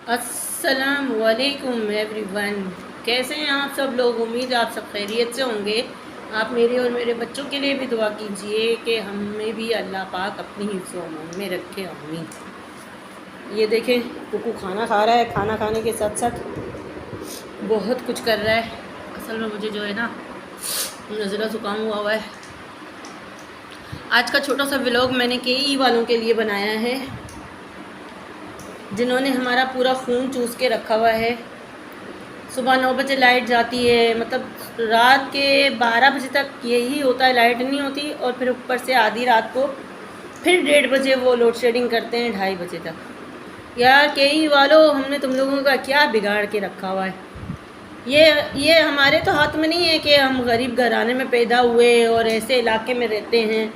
السلام علیکم every one, کیسے ہیں آپ سب لوگ؟ امید ہے آپ سب خیریت سے ہوں گے۔ آپ میرے اور میرے بچوں کے لیے بھی دعا کیجئے کہ ہمیں بھی اللہ پاک اپنی حفظ و امان میں رکھے، آمین۔ یہ دیکھیں ککو کھانا کھا رہا ہے، کھانا کھانے کے ساتھ ساتھ بہت کچھ کر رہا ہے۔ اصل میں مجھے جو ہے نا نزلہ زکام ہوا ہوا ہے۔ آج کا چھوٹا سا ولاگ میں نے کے ای والوں کے لیے بنایا ہے، جنہوں نے ہمارا پورا خون چوس کے رکھا ہوا ہے۔ صبح 9 بجے لائٹ جاتی ہے، مطلب رات کے 12 بجے تک یہی ہوتا ہے، لائٹ نہیں ہوتی، اور پھر اوپر سے آدھی رات کو پھر 1:30 بجے وہ لوڈ شیڈنگ کرتے ہیں 2:30 بجے تک۔ یار کے ای والو، ہم نے تم لوگوں کا کیا بگاڑ کے رکھا ہوا ہے؟ یہ ہمارے تو ہاتھ میں نہیں ہے کہ ہم غریب گھرانے میں پیدا ہوئے اور ایسے علاقے میں رہتے ہیں۔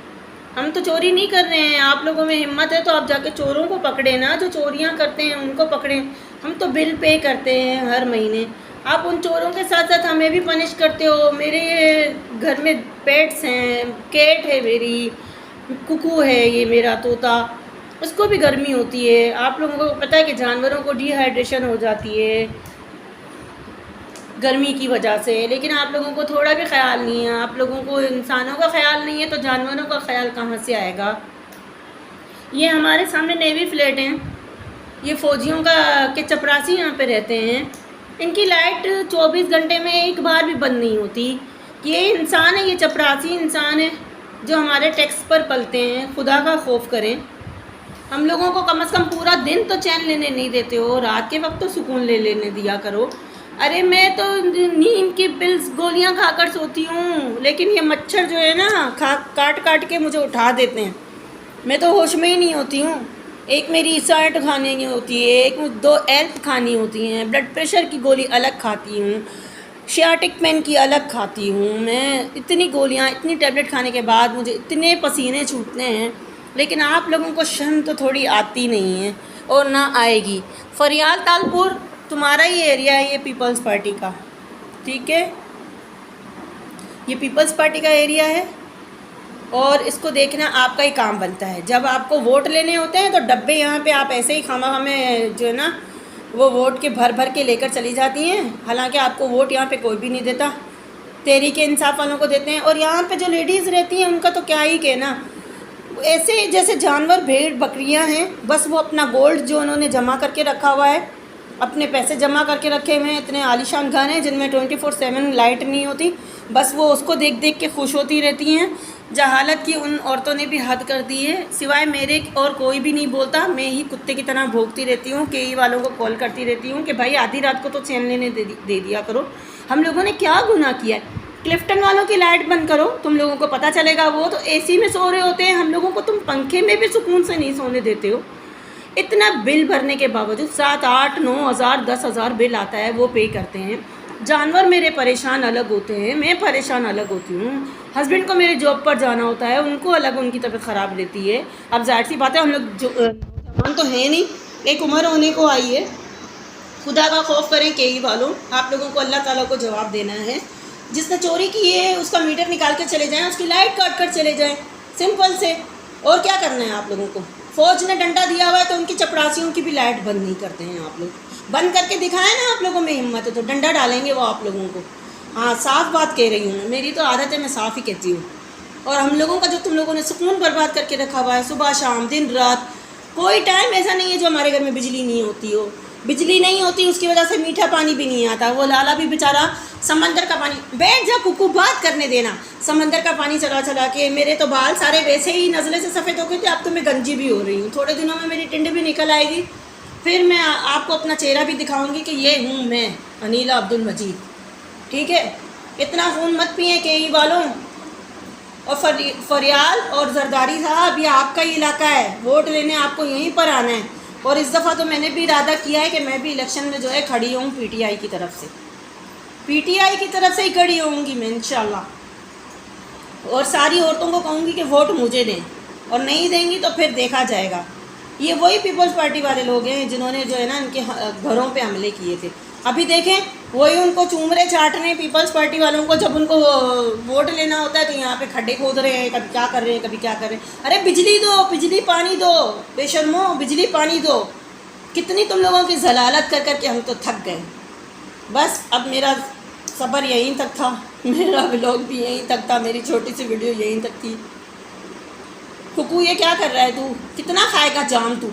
ہم تو چوری نہیں کر رہے ہیں، آپ لوگوں میں ہمت ہے تو آپ جا کے چوروں کو پکڑیں نا، جو چوریاں کرتے ہیں ان کو پکڑیں۔ ہم تو بل پے کرتے ہیں ہر مہینے، آپ ان چوروں کے ساتھ ساتھ ہمیں بھی پنش کرتے ہو۔ میرے گھر میں پیٹس ہیں، کیٹ ہے میری، ککو ہے یہ میرا طوطا، اس کو بھی گرمی ہوتی ہے۔ آپ لوگوں کو پتہ ہے کہ جانوروں کو ڈی ہائیڈریشن ہو جاتی ہے گرمی کی وجہ سے، لیکن آپ لوگوں کو تھوڑا بھی خیال نہیں ہے۔ آپ لوگوں کو انسانوں کا خیال نہیں ہے تو جانوروں کا خیال کہاں سے آئے گا؟ یہ ہمارے سامنے نیوی فلیٹ ہیں، یہ فوجیوں کا کے چپراسی یہاں پہ رہتے ہیں۔ ان کی لائٹ 24 گھنٹے میں ایک بار بھی بند نہیں ہوتی۔ یہ انسان ہے، یہ چپراسی انسان ہے جو ہمارے ٹیکس پر پلتے ہیں۔ خدا کا خوف کریں، ہم لوگوں کو کم از کم پورا دن تو چین لینے نہیں دیتے ہو، رات کے وقت تو سکون لینے دیا کرو۔ ارے میں تو نیند کی پلس گولیاں کھا کر سوتی ہوں، لیکن یہ مچھر جو ہے نا کاٹ کے مجھے اٹھا دیتے ہیں، میں تو ہوش میں ہی نہیں ہوتی ہوں۔ ایک میری اسائٹ کھانے کی ہوتی ہے، ایک 2 ایلپ کھانی ہوتی ہیں، بلڈ پریشر کی گولی الگ کھاتی ہوں، شیاٹک پین کی الگ کھاتی ہوں میں۔ اتنی گولیاں، اتنی ٹیبلٹ کھانے کے بعد مجھے اتنے پسینے چھوٹتے ہیں، لیکن آپ لوگوں کو شرم تو تھوڑی آتی نہیں ہے اور نہ آئے گی۔ فریال تالپور تمہارا ہی ایریا ہے، یہ پیپلز پارٹی کا، ٹھیک ہے، یہ پیپلز پارٹی کا ایریا ہے، اور اس کو دیکھنا آپ کا ہی کام بنتا ہے۔ جب آپ کو ووٹ لینے ہوتے ہیں تو ڈبے یہاں پہ آپ ایسے ہی خواہ ہمیں جو ہے نا وہ ووٹ کے بھر کے لے کر چلی جاتی ہیں، حالانکہ آپ کو ووٹ یہاں پہ کوئی بھی نہیں دیتا، تحریک انصاف والوں کو دیتے ہیں۔ اور یہاں پہ جو لیڈیز رہتی ہیں ان کا تو کیا ہی کہنا، ایسے جیسے جانور بھیڑ بکریاں ہیں، بس وہ اپنا گولڈ جو انہوں نے جمع کر کے رکھا ہوا ہے، اپنے پیسے جمع کر کے رکھے ہوئے ہیں، اتنے عالیشان گھر ہیں جن میں 24/7 لائٹ نہیں ہوتی، بس وہ اس کو دیکھ کے خوش ہوتی رہتی ہیں۔ جہالت کی ان عورتوں نے بھی حد کر دی ہے، سوائے میرے اور کوئی بھی نہیں بولتا، میں ہی کتے کی طرح بھوکتی رہتی ہوں، کے ای والوں کو کال کرتی رہتی ہوں کہ بھائی آدھی رات کو تو چین لینے دے دیا کرو۔ ہم لوگوں نے کیا گناہ کیا ہے؟ کلفٹن والوں کی لائٹ بند کرو، تم لوگوں کو پتہ چلے گا، وہ تو اے سی میں سو رہے ہوتے ہیں، ہم لوگوں کو تم پنکھے میں بھی سکون سے نہیں سونے دیتے ہو۔ اتنا بل بھرنے کے باوجود 7، 8، 9 ہزار، 10 ہزار بل آتا ہے، وہ پے کرتے ہیں۔ جانور میرے پریشان الگ ہوتے ہیں، میں پریشان الگ ہوتی ہوں، ہسبینڈ کو میرے جاب پر جانا ہوتا ہے، ان کو الگ ان کی طبیعت خراب رہتی ہے۔ اب ظاہر سی بات ہے، ہم لوگ نوجوان تو ہیں نہیں، ایک عمر ہونے کو آئی ہے۔ خدا کا خوف کریں کے ای والوں، آپ لوگوں کو اللہ تعالیٰ کو جواب دینا ہے۔ جس نے چوری کی ہے اس کا میٹر نکال کے چلے جائیں، اس کی لائٹ کاٹ کر چلے جائیں، سمپل سے۔ اور کیا کرنا ہے آپ لوگوں کو؟ فوج نے ڈنڈا دیا ہوا ہے تو ان کی چپڑاسیوں کی بھی لائٹ بند نہیں کرتے ہیں آپ لوگ۔ بند کر کے دکھائیں نا، آپ لوگوں میں ہمت ہے تو ڈنڈا ڈالیں گے وہ آپ لوگوں کو۔ ہاں صاف بات کہہ رہی ہوں، میری تو عادت ہے، میں صاف ہی کہتی ہوں۔ اور ہم لوگوں کا جو تم لوگوں نے سکون برباد کر کے رکھا ہوا ہے، صبح شام دن رات، کوئی ٹائم ایسا نہیں ہے جو ہمارے گھر میں بجلی نہیں ہوتی ہو۔ بجلی نہیں ہوتی اس کی وجہ سے میٹھا پانی بھی نہیں آتا، وہ لالا بھی بیچارہ سمندر کا پانی، بیٹھ جا ککو بات کرنے دینا، سمندر کا پانی چلا کے میرے تو بال سارے ویسے ہی نزلے سے سفید ہو گئے تھے، اب تو میں گنجی بھی ہو رہی ہوں، تھوڑے دنوں میں میری ٹنڈ بھی نکل آئے گی، پھر میں آپ کو اپنا چہرہ بھی دکھاؤں گی کہ یہ ہوں میں انیلا عبد المجید، ٹھیک ہے؟ اتنا خون مت پئیں کے ای والوں۔ اور فریال اور زرداری صاحب، یہ آپ کا ہی علاقہ ہے، ووٹ لینے آپ کو یہیں پر آنا ہے، اور اس دفعہ تو میں نے بھی ارادہ کیا ہے کہ میں بھی الیکشن میں جو ہے کھڑی ہوں پی ٹی آئی کی طرف سے، پی ٹی آئی کی طرف سے ہی کھڑی ہوں گی میں انشاءاللہ، اور ساری عورتوں کو کہوں گی کہ ووٹ مجھے دیں، اور نہیں دیں گی تو پھر دیکھا جائے گا۔ یہ وہی پیپلز پارٹی والے لوگ ہیں جنہوں نے جو ہے نا ان کے گھروں پہ حملے کیے تھے، ابھی دیکھیں وہی ان کو چوم رہے چاٹ رہے ہیں پیپلز پارٹی والوں کو، جب ان کو ووٹ لینا ہوتا ہے تو یہاں پہ کھڈے کھود رہے ہیں، کبھی کیا کر رہے ہیں، کبھی کیا کر رہے ہیں۔ ارے بجلی دو، بجلی پانی دو، بے شرمو بجلی پانی دو، کتنی تم لوگوں کی ضلالت کر کر کے ہم تو تھک گئے. بس اب میرا صبر یہیں تک تھا، میرا ولاگ بھی یہیں تک تھا، میری چھوٹی سی ویڈیو یہیں تک تھی. ککو یہ کیا کر رہا ہے تو؟ کتنا کھائے گا جام تو؟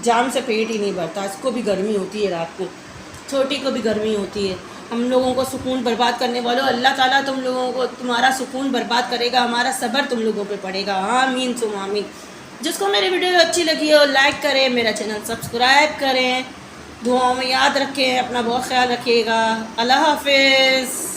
جام سے پیٹ ہی نہیں بھرتا، اس کو بھی گرمی ہوتی ہے رات کو، چھوٹی کو بھی گرمی ہوتی ہے. ہم لوگوں کو سکون برباد کرنے والوں، اللہ تعالیٰ تم لوگوں کو تمہارا سکون برباد کرے گا، ہمارا صبر تم لوگوں پہ پڑے گا. آمین ثم آمین. جس کو میری ویڈیو اچھی لگی ہو لائک کریں، میرا چینل سبسکرائب کریں، دعاؤں میں یاد رکھیں، اپنا بہت خیال رکھیے گا. اللہ حافظ.